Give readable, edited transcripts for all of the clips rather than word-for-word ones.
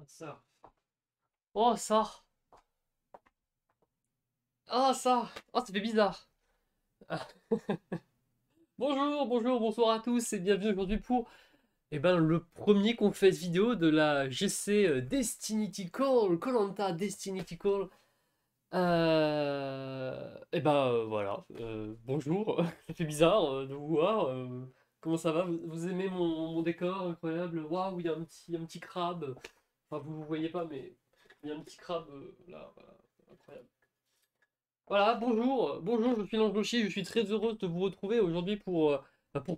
Ça. Oh, ça. Ah, ça. Oh, ça fait bizarre. Ah. Bonjour, bonjour, bonsoir à tous et bienvenue aujourd'hui pour le premier confesse vidéo de la GC Destiny Call, koh Destiny Call. Voilà, bonjour, ça fait bizarre de vous voir. Comment ça va? Vous aimez mon décor incroyable? Waouh, il y a un petit crabe. Enfin, vous ne voyez pas, mais il y a un petit crabe là, voilà, incroyable. Voilà, bonjour, bonjour, je suis Lange Gaucher, je suis très heureuse de vous retrouver aujourd'hui pour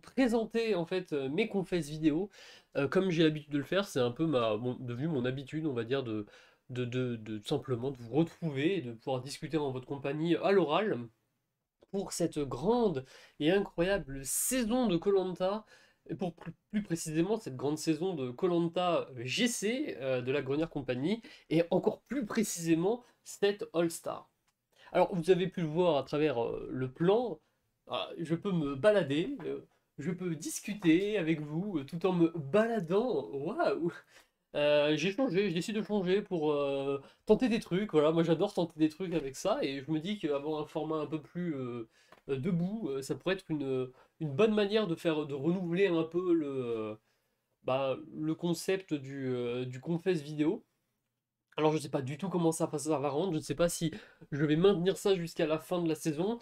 présenter en fait mes confesses vidéo. Comme j'ai l'habitude de le faire, c'est un peu devenu mon habitude, on va dire, de simplement de vous retrouver et de pouvoir discuter en votre compagnie à l'oral pour cette grande et incroyable saison de koh et pour plus précisément cette grande saison de koh GC de la Grenière Compagnie, et encore plus précisément cette All-Star. Alors, vous avez pu le voir à travers le plan, je peux me balader, je peux discuter avec vous tout en me baladant. Waouh! J'ai changé, je décide de changer pour tenter des trucs. Voilà, moi j'adore tenter des trucs avec ça et je me dis qu'avoir un format un peu plus debout, ça pourrait être une bonne manière de renouveler un peu le concept du confesse vidéo. Alors je sais pas du tout comment ça va rendre, je ne sais pas si je vais maintenir ça jusqu'à la fin de la saison,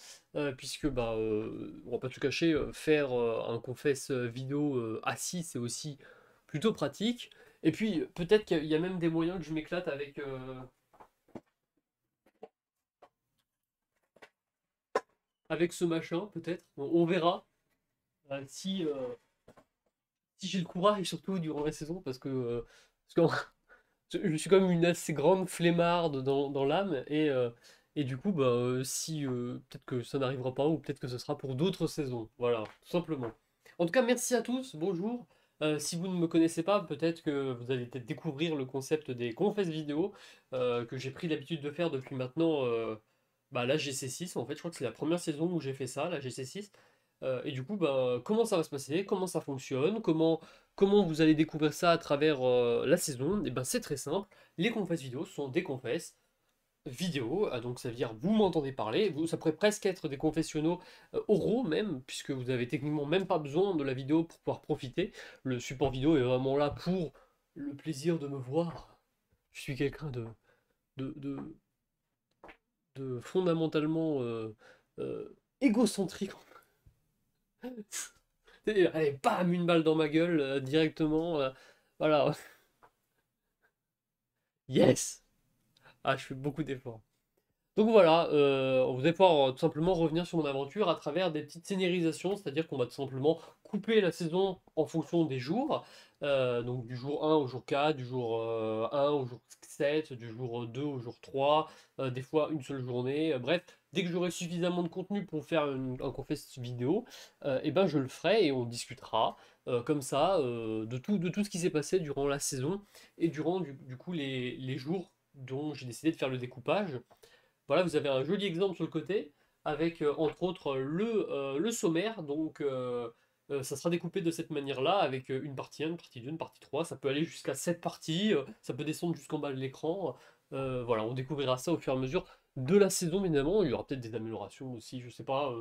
puisque on va pas se cacher, faire un confess vidéo assis, c'est aussi plutôt pratique. Et puis peut-être qu'il y a même des moyens que je m'éclate avec ce machin, peut-être. On verra si j'ai le courage, surtout durant la saison, parce que je suis quand même une assez grande flemmarde dans l'âme, et du coup, si peut-être que ça n'arrivera pas, ou peut-être que ce sera pour d'autres saisons. Voilà, tout simplement. En tout cas, merci à tous, bonjour. Si vous ne me connaissez pas, peut-être que vous allez peut-être découvrir le concept des confesses vidéo que j'ai pris l'habitude de faire depuis maintenant la GC6. En fait, je crois que c'est la première saison où j'ai fait ça, la GC6. Et du coup, comment ça va se passer? Comment ça fonctionne? Comment vous allez découvrir ça à travers la saison? Et ben c'est très simple. Les confesses vidéo sont des confesses vidéo, donc ça veut dire vous m'entendez parler. Ça pourrait presque être des confessionnaux oraux même, puisque vous avez techniquement même pas besoin de la vidéo pour pouvoir profiter. Le support vidéo est vraiment là pour le plaisir de me voir. Je suis quelqu'un de, de, de fondamentalement égocentrique. Allez, bam, une balle dans ma gueule directement. Voilà. Yes! Ah, je fais beaucoup d'efforts. Donc voilà, vous allez pouvoir tout simplement revenir sur mon aventure à travers des petites scénarisations, c'est-à-dire qu'on va tout simplement couper la saison en fonction des jours, donc du jour 1 au jour 4, du jour 1 au jour 7, du jour 2 au jour 3, des fois une seule journée, bref, dès que j'aurai suffisamment de contenu pour faire un confess vidéo, et ben je le ferai et on discutera comme ça de tout ce qui s'est passé durant la saison et durant du coup les jours dont j'ai décidé de faire le découpage. Voilà, vous avez un joli exemple sur le côté, avec entre autres le sommaire. Donc, ça sera découpé de cette manière-là, avec une partie 1, une partie 2, une partie 3. Ça peut aller jusqu'à 7 parties, ça peut descendre jusqu'en bas de l'écran. Voilà, on découvrira ça au fur et à mesure de la saison, évidemment. Il y aura peut-être des améliorations aussi, je sais pas.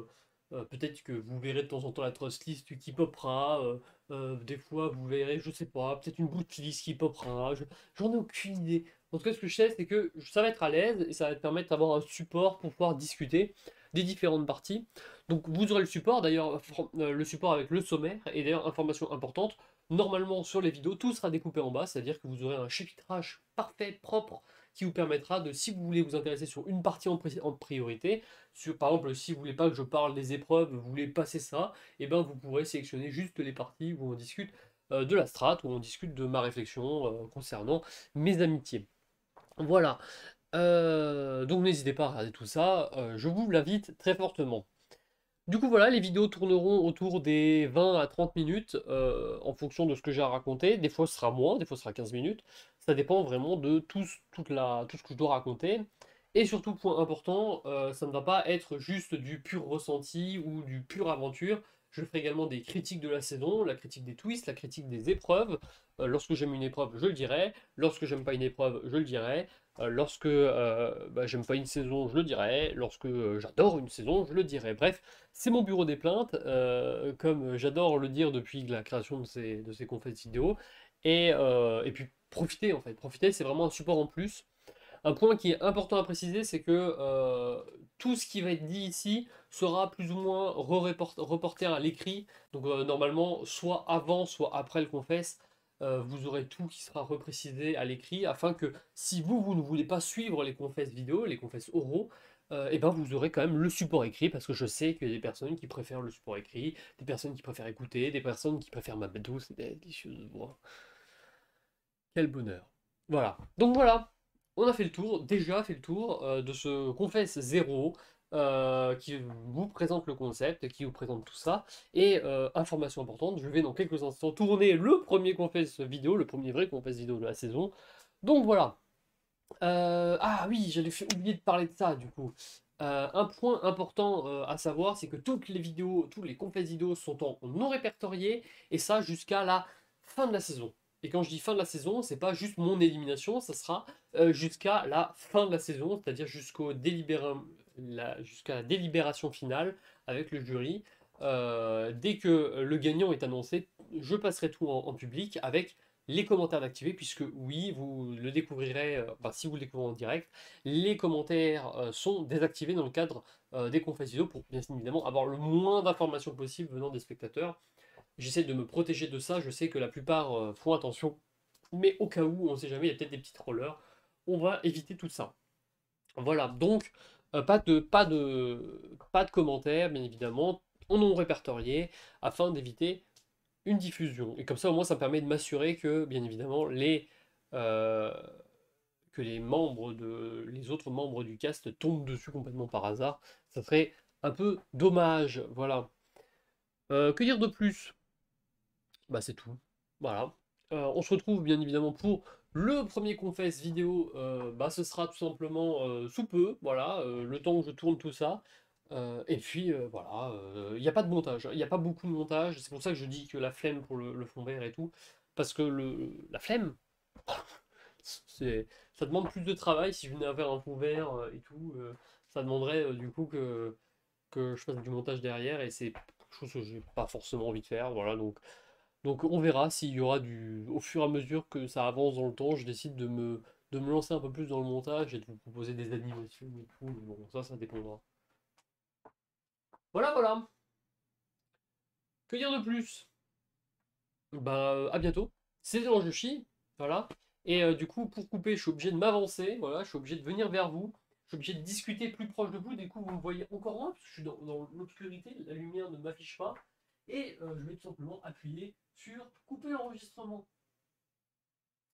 Peut-être que vous verrez de temps en temps la trust list qui popera. Des fois, vous verrez, je sais pas, peut-être une boot list qui popera. J'en ai aucune idée. En tout cas, ce que je sais, c'est que ça va être à l'aise et ça va te permettre d'avoir un support pour pouvoir discuter des différentes parties. Donc, vous aurez le support, d'ailleurs, le support avec le sommaire, et d'ailleurs, information importante, normalement sur les vidéos, tout sera découpé en bas, c'est-à-dire que vous aurez un chapitrage parfait, propre, qui vous permettra de, si vous voulez vous intéresser sur une partie en priorité, par exemple, si vous voulez pas que je parle des épreuves, vous voulez passer ça, et ben vous pourrez sélectionner juste les parties où on discute de la strat, où on discute de ma réflexion concernant mes amitiés. Voilà. Donc n'hésitez pas à regarder tout ça, je vous l'invite très fortement. Du coup voilà, les vidéos tourneront autour des 20 à 30 minutes en fonction de ce que j'ai à raconter. Des fois ce sera moins, des fois ce sera 15 minutes. Ça dépend vraiment de tout ce que je dois raconter. Et surtout, point important, ça ne va pas être juste du pur ressenti ou du pur aventure. Je ferai également des critiques de la saison, la critique des twists, la critique des épreuves. Lorsque j'aime une épreuve, je le dirai. Lorsque j'aime pas une épreuve, je le dirai. Lorsque bah, j'aime pas une saison, je le dirai. Lorsque j'adore une saison, je le dirai. Bref, c'est mon bureau des plaintes, comme j'adore le dire depuis la création de ces conférences vidéo. Et puis profiter en fait. Profiter, c'est vraiment un support en plus. Un point qui est important à préciser, c'est que tout ce qui va être dit ici sera plus ou moins reporté à l'écrit. Donc normalement, soit avant, soit après le confesse, vous aurez tout qui sera reprécisé à l'écrit, afin que si vous ne voulez pas suivre les confesses vidéo, les confesses oraux, et ben vous aurez quand même le support écrit, parce que je sais qu'il y a des personnes qui préfèrent le support écrit, des personnes qui préfèrent écouter, des personnes qui préfèrent ma douce et délicieuse voix. Quel bonheur. Voilà. Donc voilà, on a fait le tour, déjà fait le tour de ce Confesse 0 qui vous présente le concept, qui vous présente tout ça. Et information importante, je vais dans quelques instants tourner le premier Confesse vidéo, le premier vrai Confesse vidéo de la saison. Donc voilà. Ah oui, oublié de parler de ça du coup. Un point important à savoir, c'est que toutes les vidéos, tous les confesses vidéo sont en non répertorié, et ça jusqu'à la fin de la saison. Et quand je dis fin de la saison, c'est pas juste mon élimination, ça sera jusqu'à la fin de la saison, c'est-à-dire jusqu'à la délibération finale avec le jury. Dès que le gagnant est annoncé, je passerai tout en public avec les commentaires d'activer, puisque oui, vous le découvrirez, si vous le découvrez en direct, les commentaires sont désactivés dans le cadre des conférences vidéo pour bien évidemment avoir le moins d'informations possible venant des spectateurs. J'essaie de me protéger de ça, je sais que la plupart font attention, mais au cas où, on ne sait jamais, il y a peut-être des petits trollers, on va éviter tout ça. Voilà, donc pas de commentaires, bien évidemment, en non répertorié, afin d'éviter une diffusion. Et comme ça, au moins, ça me permet de m'assurer que, bien évidemment, euh, que les autres membres du cast tombent dessus complètement par hasard. Ça serait un peu dommage. Voilà. Que dire de plus? Bah, c'est tout. Voilà. On se retrouve, bien évidemment, pour le premier confesse vidéo. Bah, ce sera tout simplement sous peu. Voilà. Le temps que je tourne tout ça. Et puis voilà, il n'y a pas de montage, il n'y a pas beaucoup de montage, c'est pour ça que je dis que la flemme pour le fond vert et tout, parce que la flemme, ça demande plus de travail si je venais à faire un fond vert et tout, ça demanderait du coup que je fasse du montage derrière, et c'est quelque chose que j'ai pas forcément envie de faire, voilà, donc on verra s'il y aura au fur et à mesure que ça avance dans le temps, je décide de me lancer un peu plus dans le montage et de vous proposer des animations et tout, mais bon, ça dépendra. Voilà, voilà. Que dire de plus? Bah, à bientôt. C'était l'ange de Chi, voilà. Et du coup, pour couper, je suis obligé de m'avancer, voilà, je suis obligé de venir vers vous, je suis obligé de discuter plus proche de vous, du coup, vous me voyez encore moins, parce que je suis dans l'obscurité, la lumière ne m'affiche pas. Et je vais tout simplement appuyer sur couper l'enregistrement.